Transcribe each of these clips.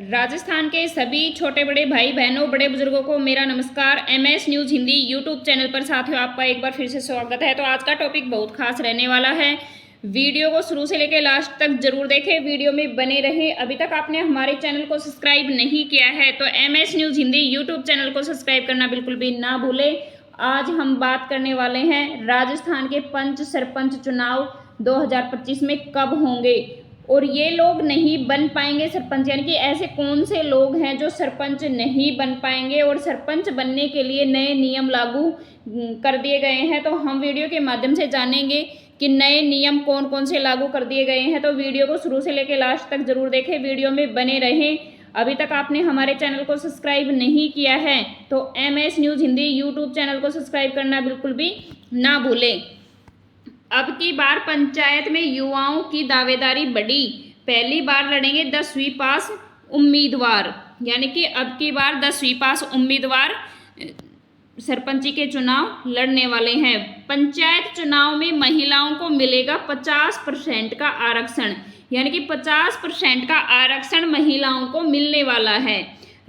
राजस्थान के सभी छोटे बड़े भाई बहनों बड़े बुजुर्गों को मेरा नमस्कार। MS news Hindi YouTube channel पर साथियों आपका एक बार फिर से स्वागत है। तो आज का टॉपिक बहुत खास रहने वाला है। वीडियो को शुरू से लेकर लास्ट तक जरूर देखें, वीडियो में बने रहें। अभी तक आपने हमारे चैनल को सब्सक्राइब नहीं किया है तो MS news Hindi YouTube channel को सब्सक्राइब करना बिल्कुल भी ना भूलें। आज हम बात करने वाले हैं राजस्थान के पंच सरपंच चुनाव 2025 में कब होंगे और ये लोग नहीं बन पाएंगे सरपंच, यानी कि ऐसे कौन से लोग हैं जो सरपंच नहीं बन पाएंगे और सरपंच बनने के लिए नए नियम लागू कर दिए गए हैं। तो हम वीडियो के माध्यम से जानेंगे कि नए नियम कौन कौन से लागू कर दिए गए हैं। तो वीडियो को शुरू से लेकर लास्ट तक जरूर देखें, वीडियो में बने रहें। अभी तक आपने हमारे चैनल को सब्सक्राइब नहीं किया है तो MS news Hindi YouTube channel को सब्सक्राइब करना बिल्कुल भी ना भूलें। अब की बार पंचायत में युवाओं की दावेदारी बढ़ी, पहली बार लड़ेंगे 10वीं पास उम्मीदवार, यानी कि अब की बार 10वीं पास उम्मीदवार सरपंची के चुनाव लड़ने वाले हैं। पंचायत चुनाव में महिलाओं को मिलेगा 50% का आरक्षण, यानी कि 50% का आरक्षण महिलाओं को मिलने वाला है।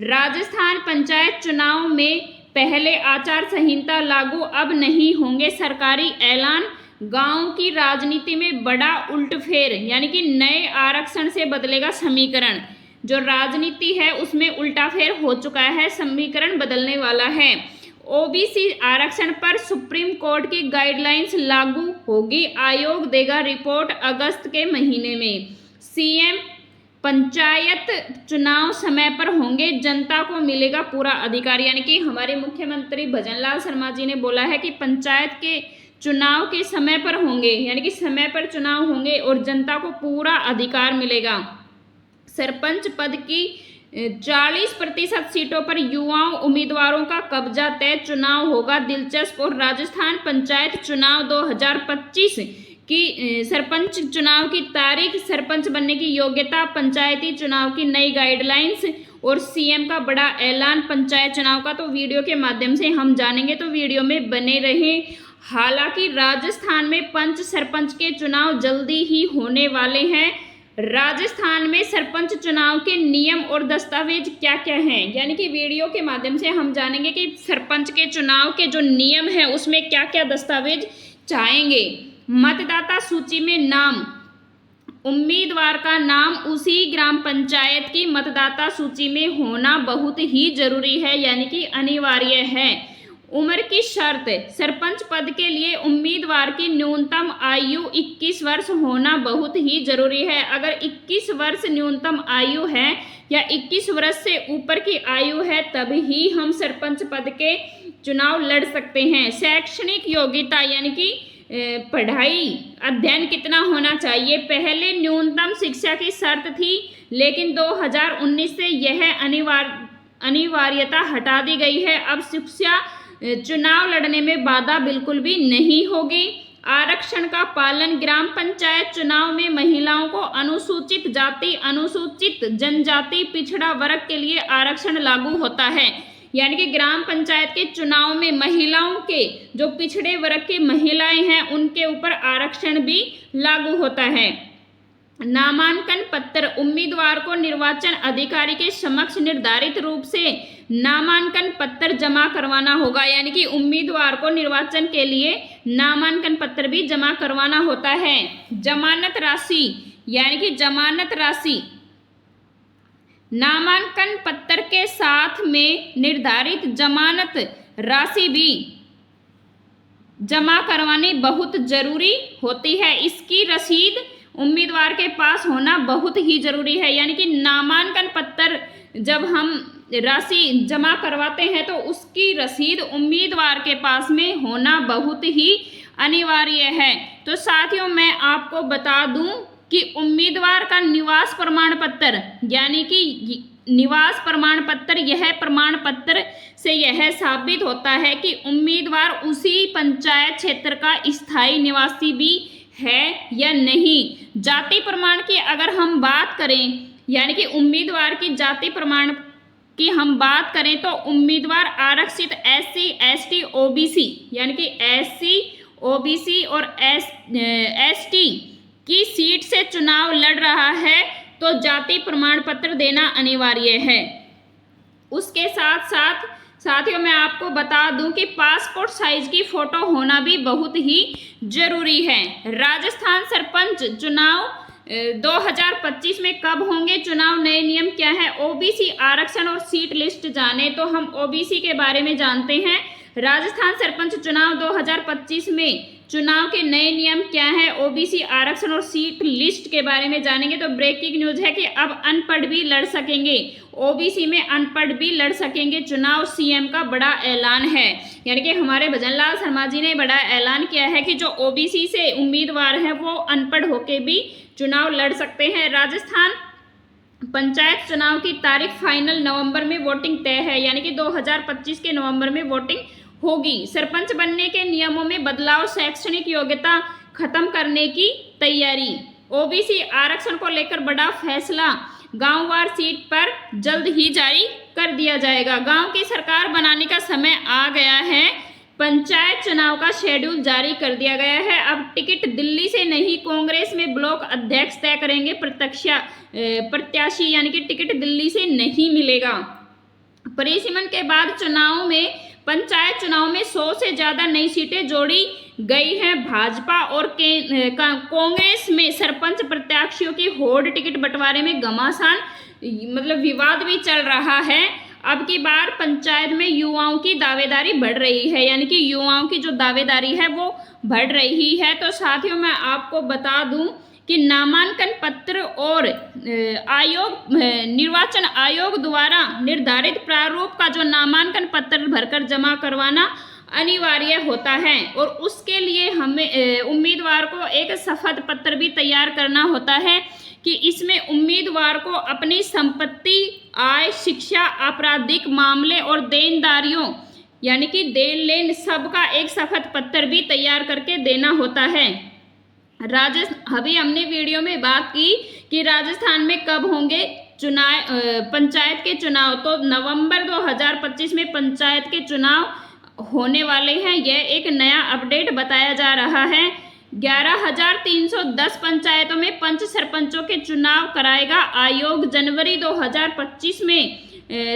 राजस्थान पंचायत चुनाव में पहले आचार संहिता लागू, अब नहीं होंगे सरकारी ऐलान। गांव की राजनीति में बड़ा उल्टफेर, यानी कि नए आरक्षण से बदलेगा समीकरण। जो राजनीति है उसमें उल्टाफेर हो चुका है, समीकरण बदलने वाला है। OBC आरक्षण पर सुप्रीम कोर्ट की गाइडलाइंस लागू होगी, आयोग देगा रिपोर्ट अगस्त के महीने में। CM पंचायत चुनाव समय पर होंगे, जनता को मिलेगा पूरा अधिकार, यानी कि हमारे मुख्यमंत्री भजनलाल शर्मा जी ने बोला है कि पंचायत के चुनाव के समय पर होंगे, यानी कि समय पर चुनाव होंगे और जनता को पूरा अधिकार मिलेगा। सरपंच पद की 40% सीटों पर युवाओं उम्मीदवारों का कब्जा तय, चुनाव होगा दिलचस्प। और राजस्थान पंचायत चुनाव 2025 की सरपंच चुनाव की तारीख, सरपंच बनने की योग्यता, पंचायती चुनाव की नई गाइडलाइंस और CM का बड़ा ऐलान पंचायत चुनाव का। तो वीडियो के माध्यम से हम जानेंगे, तो वीडियो में बने रहें। हालांकि राजस्थान में पंच सरपंच के चुनाव जल्दी ही होने वाले हैं। राजस्थान में सरपंच चुनाव के नियम और दस्तावेज क्या क्या हैं, यानी कि वीडियो के माध्यम से हम जानेंगे कि सरपंच के चुनाव के जो नियम हैं उसमें क्या क्या दस्तावेज चाहेंगे। मतदाता सूची में नाम, उम्मीदवार का नाम उसी ग्राम पंचायत की मतदाता सूची में होना बहुत ही जरूरी है, यानी कि अनिवार्य है। उम्र की शर्त, सरपंच पद के लिए उम्मीदवार की न्यूनतम आयु 21 वर्ष होना बहुत ही जरूरी है। अगर 21 वर्ष न्यूनतम आयु है या 21 वर्ष से ऊपर की आयु है तभी ही हम सरपंच पद के चुनाव लड़ सकते हैं। शैक्षणिक योग्यता, यानी कि पढ़ाई अध्ययन कितना होना चाहिए, पहले न्यूनतम शिक्षा की शर्त थी लेकिन 2019 से यह अनिवार्यता हटा दी गई है। अब शिक्षा चुनाव लड़ने में बाधा बिल्कुल भी नहीं होगी। आरक्षण का पालन, ग्राम पंचायत चुनाव में महिलाओं को अनुसूचित जाति, अनुसूचित जनजाति, पिछड़ा वर्ग के लिए आरक्षण लागू होता है, यानी कि ग्राम पंचायत के चुनाव में महिलाओं के, जो पिछड़े वर्ग की महिलाएं हैं उनके ऊपर आरक्षण भी लागू होता है। नामांकन पत्र, उम्मीदवार को निर्वाचन अधिकारी के समक्ष निर्धारित रूप से नामांकन पत्र जमा करवाना होगा, यानी कि उम्मीदवार को निर्वाचन के लिए नामांकन पत्र भी जमा करवाना होता है। जमानत राशि, यानी कि जमानत राशि नामांकन पत्र के साथ में निर्धारित जमानत राशि भी जमा करवानी बहुत जरूरी होती है। इसकी रसीद उम्मीदवार के पास होना बहुत ही जरूरी है, यानी कि नामांकन पत्र जब हम राशि जमा करवाते हैं तो उसकी रसीद उम्मीदवार के पास में होना बहुत ही अनिवार्य है। तो साथियों मैं आपको बता दूं कि उम्मीदवार का निवास प्रमाण पत्र, यानी कि निवास प्रमाण पत्र, यह प्रमाण पत्र से यह साबित होता है कि उम्मीदवार उसी पंचायत क्षेत्र का स्थायी निवासी भी है या नहीं। जाति प्रमाण की अगर हम बात करें, यानी कि उम्मीदवार की जाति प्रमाण की हम बात करें तो उम्मीदवार आरक्षित SC ST OBC, यानी कि SC OBC और ST की सीट से चुनाव लड़ रहा है तो जाति प्रमाण पत्र देना अनिवार्य है। उसके साथ साथ साथियों मैं आपको बता दूं कि पासपोर्ट साइज की फोटो होना भी बहुत ही जरूरी है। राजस्थान सरपंच चुनाव 2025 में कब होंगे चुनाव, नए नियम क्या है, ओबीसी आरक्षण और सीट लिस्ट जाने तो हम ओबीसी के बारे में जानते हैं। राजस्थान सरपंच चुनाव 2025 में चुनाव के नए नियम क्या है, ओबीसी आरक्षण और सीट लिस्ट के बारे में जानेंगे। तो ब्रेकिंग न्यूज है कि अब अनपढ़ भी लड़ सकेंगे, ओबीसी में अनपढ़ भी लड़ सकेंगे चुनाव, सीएम का बड़ा ऐलान है। यानी कि हमारे भजनलाल शर्मा जी ने बड़ा ऐलान किया है कि जो ओबीसी से उम्मीदवार हैं वो अनपढ़ होके भी चुनाव लड़ सकते हैं। राजस्थान पंचायत चुनाव की तारीख फाइनल नवंबर में वोटिंग तय है, यानी कि 2025 के नवंबर में वोटिंग होगी। सरपंच बनने के नियमों में बदलाव, शैक्षणिक योग्यता खत्म करने की तैयारी, ओबीसी आरक्षण को लेकर बड़ा फैसला, गांववार सीट पर जल्द ही जारी कर दिया जाएगा। गांव की सरकार बनाने का समय आ गया है, पंचायत चुनाव का शेड्यूल जारी कर दिया गया है। अब टिकट दिल्ली से नहीं, कांग्रेस में ब्लॉक अध्यक्ष तय करेंगे प्रत्याशी, यानी कि टिकट दिल्ली से नहीं मिलेगा। परिसीमन के बाद चुनाव में, पंचायत चुनाव में 100 से ज्यादा नई सीटें जोड़ी गई हैं। भाजपा और कांग्रेस में सरपंच प्रत्याशियों की होड़, टिकट बंटवारे में घमासान मतलब विवाद भी चल रहा है। अब की बार पंचायत में युवाओं की दावेदारी बढ़ रही है, यानी कि युवाओं की जो दावेदारी है वो बढ़ रही है। तो साथियों मैं आपको बता दूं कि नामांकन पत्र और निर्वाचन आयोग द्वारा निर्धारित प्रारूप का जो नामांकन पत्र भरकर जमा करवाना अनिवार्य होता है, और उसके लिए हमें उम्मीदवार को एक शपथ पत्र भी तैयार करना होता है कि इसमें उम्मीदवार को अपनी संपत्ति, आय, शिक्षा, आपराधिक मामले और देनदारियों यानी कि देन लेन सबका एक शपथ पत्र भी तैयार करके देना होता है। अभी हमने वीडियो में बात की कि राजस्थान में कब होंगे चुनाव, पंचायत के चुनाव, तो नवंबर 2025 में पंचायत के चुनाव होने वाले हैं। यह एक नया अपडेट बताया जा रहा है। 11,310 पंचायतों में पंच सरपंचों के चुनाव कराएगा आयोग। जनवरी 2025 में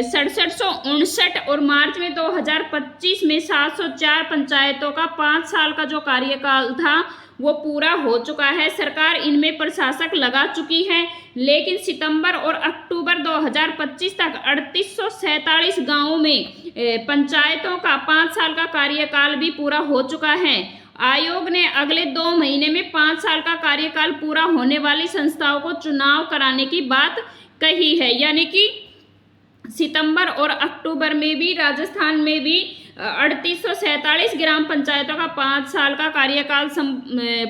6759 और मार्च में 2025 में 704 पंचायतों का 5 साल का जो कार्यकाल था वो पूरा हो चुका है। सरकार इनमें प्रशासक लगा चुकी है, लेकिन सितंबर और अक्टूबर 2025 तक 3847 गांवों में पंचायतों का 5 साल का कार्यकाल भी पूरा हो चुका है। आयोग ने अगले 2 महीने में 5 साल का कार्यकाल पूरा होने वाली संस्थाओं को चुनाव कराने की बात कही है, यानी कि सितंबर और अक्टूबर में भी राजस्थान में भी 3847 ग्राम पंचायतों का 5 साल का कार्यकाल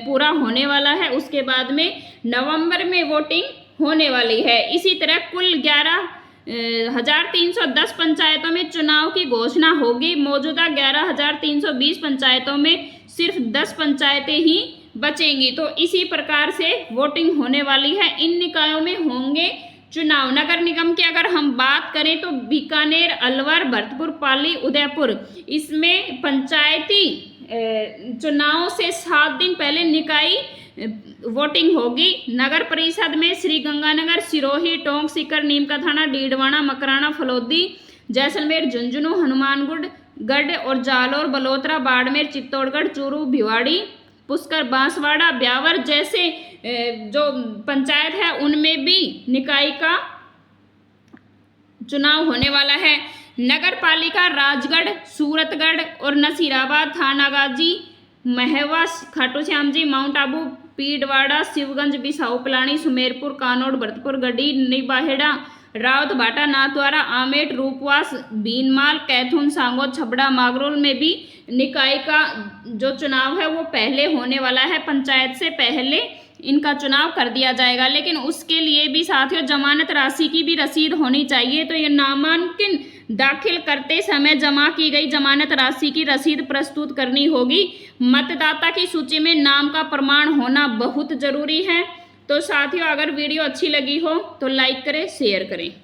पूरा होने वाला है। उसके बाद में नवंबर में वोटिंग होने वाली है। इसी तरह कुल 11,310 पंचायतों में चुनाव की घोषणा होगी। मौजूदा 11,320 पंचायतों में सिर्फ 10 पंचायतें ही बचेंगी। तो इसी प्रकार से वोटिंग होने वाली है। इन निकायों में होंगे चुनाव। नगर निगम की अगर हम बात करें तो बीकानेर, अलवर, भरतपुर, पाली, उदयपुर, इसमें पंचायती चुनाव से 7 दिन पहले निकाय वोटिंग होगी। नगर परिषद में श्रीगंगानगर, सिरोही, टोंक, सीकर, नीमका थाना, डीडवाना, मकराना, फलोदी, जैसलमेर, झुंझुनू, हनुमानगढ़ और जालोर, बलोत्रा, बाड़मेर, चित्तौड़गढ़, चूरू, भिवाड़ी, पुष्कर, बांसवाड़ा, ब्यावर जैसे जो पंचायत है उनमें भी निकाय का चुनाव होने वाला है। नगर पालिका राजगढ़, सूरतगढ़ और नसीराबाद, थानागाजी, महवा, खाटू श्याम जी, माउंट आबू, पीडवाड़ा, शिवगंज, बिसाऊ पिलानी, सुमेरपुर, कानौड़, भरतपुर, गढ़ी, निबाहेड़ा, रावत भाटा, नाथद्वारा, आमेट, रूपवास, भीनमाल, कैथून, सांगोद, छबड़ा, मागरोल में भी निकाय का जो चुनाव है वो पहले होने वाला है। पंचायत से पहले इनका चुनाव कर दिया जाएगा, लेकिन उसके लिए भी साथियों जमानत राशि की भी रसीद होनी चाहिए। तो ये नामांकन दाखिल करते समय जमा की गई जमानत राशि की रसीद प्रस्तुत करनी होगी। मतदाता की सूची में नाम का प्रमाण होना बहुत जरूरी है। तो साथियों अगर वीडियो अच्छी लगी हो तो लाइक करें, शेयर करें।